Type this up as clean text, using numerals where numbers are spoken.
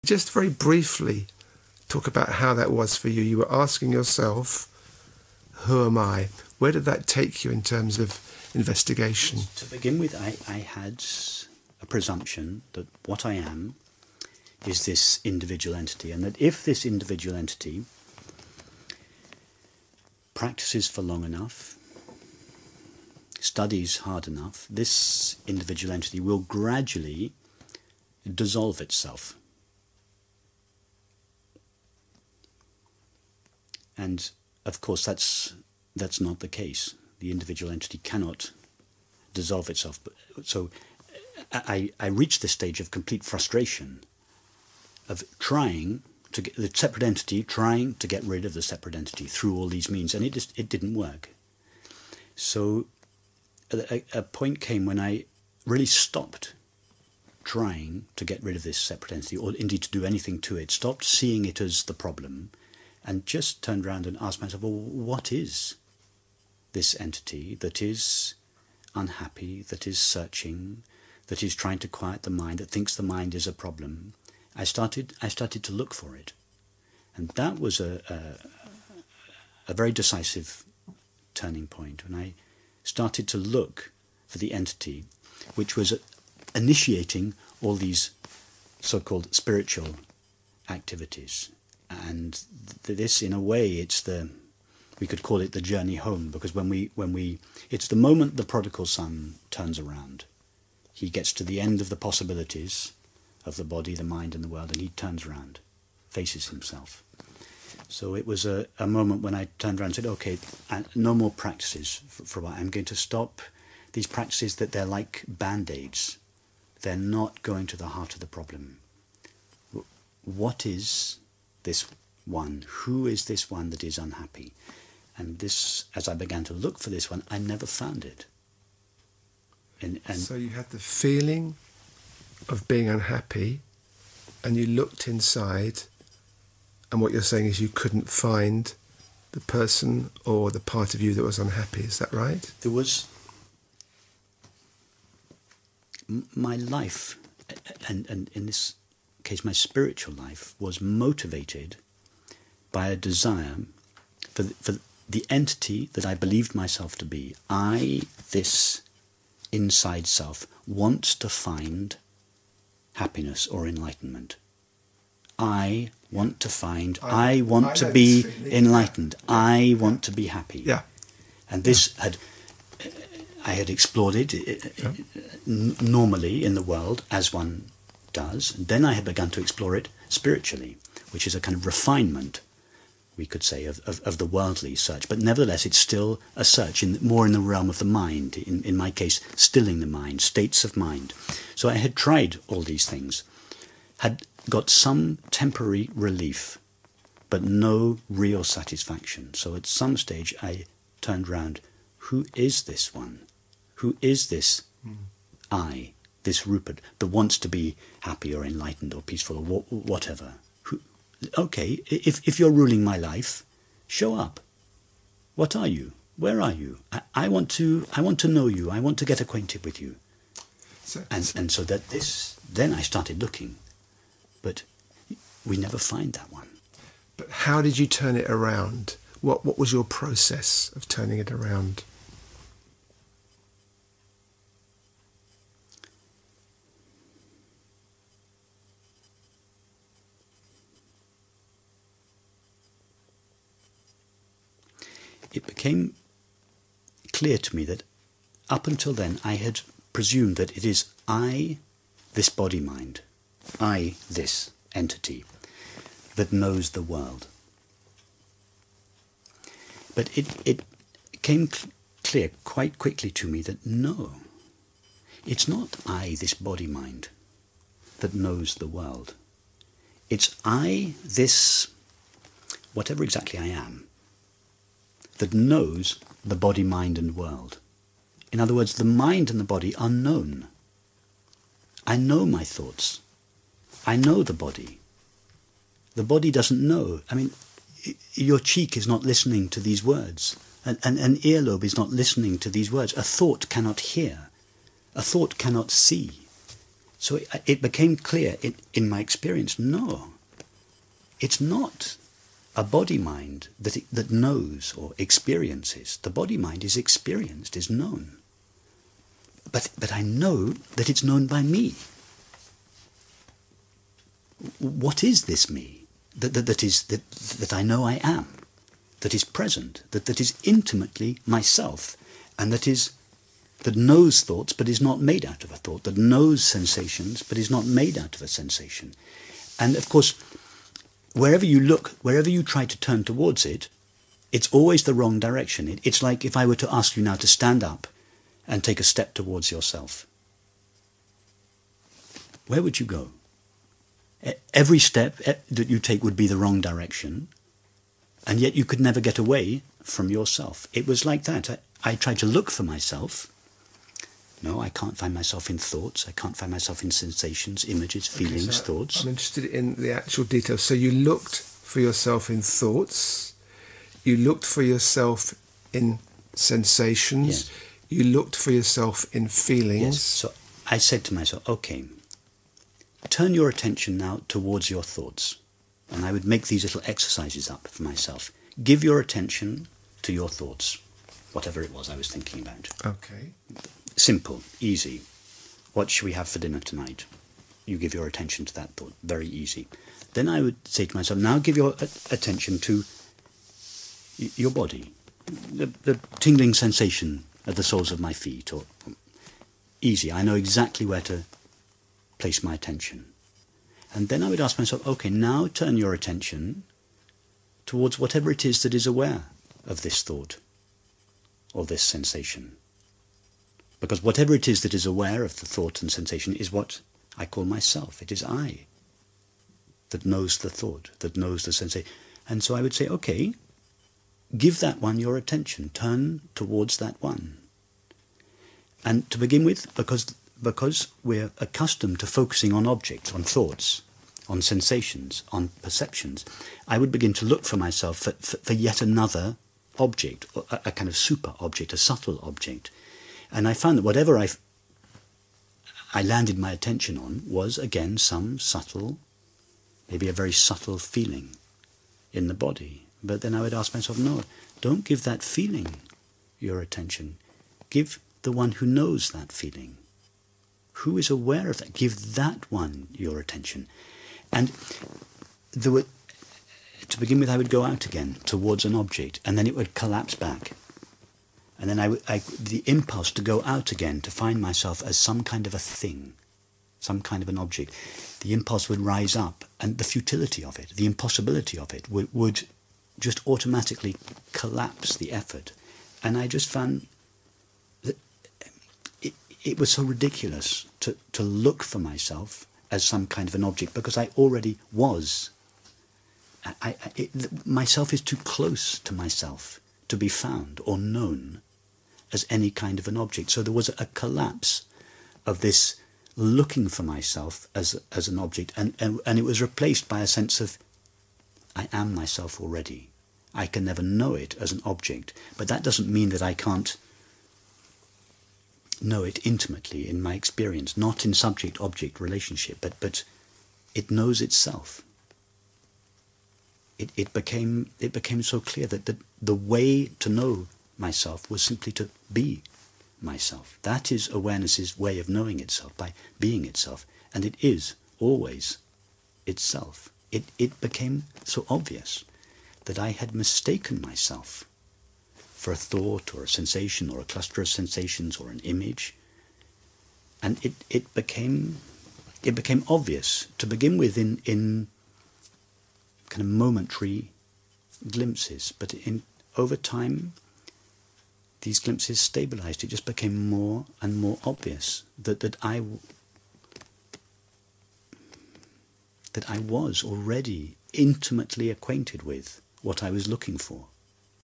just very briefly talk about how that was for you. You were asking yourself, who am I? Where did that take you in terms of investigation? To begin with, I had a presumption that what I am is this individual entity, and that if this individual entity practices for long enough, studies hard enough, this individual entity will gradually dissolve itself. And of course that's not the case. The individual entity cannot dissolve itself. So I reached this stage of complete frustration, of trying to get the separate entity, trying to get rid of the separate entity through all these means, and it didn't work. So a point came when I really stopped trying to get rid of this separate entity, or indeed to do anything to it, stopped seeing it as the problem, and just turned around and asked myself, well, what is this entity that is unhappy, that is searching, that is trying to quiet the mind, that thinks the mind is a problem? I started to look for it, and that was a very decisive turning point when I started to look for the entity which was initiating all these so-called spiritual activities. And this, in a way, we could call it the journey home, because it's the moment the prodigal son turns around. He gets to the end of the possibilities of the body, the mind, and the world, and he turns around, faces himself. So it was a moment when I turned around and said, okay, no more practices for a while. I'm going to stop these practices, that they're like band-aids. They're not going to the heart of the problem. What is this one? Who is this one that is unhappy? And this, as I began to look for this one, I never found it. And so you had the feeling of being unhappy, and you looked inside, and what you're saying is you couldn't find the person or the part of you that was unhappy. Is that right? There was my life, and in this case my spiritual life, was motivated by a desire for the entity that I believed myself to be. I, this inside self, wants to find happiness or enlightenment. I want to find, I want to be enlightened. Yeah. I want to be happy. Yeah. And this I had explored it normally in the world, as one does. And then I had begun to explore it spiritually, which is a kind of refinement, we could say, of the worldly search. But nevertheless, it's still a search, more in the realm of the mind, in my case, stilling the mind, states of mind. So I had tried all these things, had got some temporary relief, but no real satisfaction. So at some stage I turned round. Who is this one? Who is this I, this Rupert, that wants to be happy or enlightened or peaceful or whatever? Okay, if you're ruling my life, show up. What are you? Where are you? I want to know you. I want to get acquainted with you. And so that then I started looking, but we never find that one. But how did you turn it around? What was your process of turning it around? It became clear to me that up until then I had presumed that it is I, this body-mind, I, this entity, that knows the world. But it came clear quite quickly to me that no, it's not I, this body-mind, that knows the world. It's I, this, whatever exactly I am, that knows the body, mind, and world. In other words, the mind and the body are known. I know my thoughts. I know the body. The body doesn't know. I mean, your cheek is not listening to these words. An earlobe is not listening to these words. A thought cannot hear. A thought cannot see. So it became clear in my experience, no, it's not a body-mind that knows or experiences. The body-mind is experienced, is known. But I know that it's known by me. What is this me that I know I am, that is present, that is intimately myself, and that knows thoughts but is not made out of a thought, that knows sensations but is not made out of a sensation. And of course, wherever you look, wherever you try to turn towards it, it's always the wrong direction. It's like if I were to ask you now to stand up and take a step towards yourself. Where would you go? Every step that you take would be the wrong direction, and yet you could never get away from yourself. It was like that. I tried to look for myself. No, I can't find myself in thoughts. I can't find myself in sensations, images, feelings, thoughts. I'm interested in the actual details. So you looked for yourself in thoughts. You looked for yourself in sensations. Yes. You looked for yourself in feelings. Yes. So I said to myself, okay, turn your attention now towards your thoughts. And I would make these little exercises up for myself. Give your attention to your thoughts, whatever it was I was thinking about. Okay. Simple, easy. What should we have for dinner tonight? You give your attention to that thought. Very easy. Then I would say to myself, now give your attention to your body, the tingling sensation at the soles of my feet. Or easy. I know exactly where to place my attention. And then I would ask myself, okay, now turn your attention towards whatever it is that is aware of this thought or this sensation. Because whatever it is that is aware of the thought and sensation is what I call myself. It is I that knows the thought, that knows the sensation. And so I would say, okay, give that one your attention. Turn towards that one. And to begin with, because we're accustomed to focusing on objects, on thoughts, on sensations, on perceptions, I would begin to look for myself for yet another object, a kind of super object, a subtle object. And I found that whatever I landed my attention on was, again, some subtle, maybe a very subtle feeling in the body. But then I would ask myself, no, don't give that feeling your attention. Give the one who knows that feeling, who is aware of that. Give that one your attention. And to begin with, I would go out again towards an object, and then it would collapse back. And then the impulse to go out again, to find myself as some kind of a thing, some kind of an object, the impulse would rise up, and the futility of it, the impossibility of it, would just automatically collapse the effort. And I just found that it was so ridiculous to look for myself as some kind of an object, because I already was. Myself is too close to myself to be found or known as any kind of an object. So there was a collapse of this looking for myself as an object, and it was replaced by a sense of, I am myself already. I can never know it as an object, but that doesn't mean that I can't know it intimately in my experience, not in subject-object relationship, but it knows itself. It became so clear that the way to know myself was simply to be myself. That is awareness's way of knowing itself, by being itself, and it is always itself. It became so obvious that I had mistaken myself for a thought or a sensation or a cluster of sensations or an image, and it became obvious to begin with in kind of momentary glimpses, but over time these glimpses stabilized. It just became more and more obvious that I was already intimately acquainted with what I was looking for.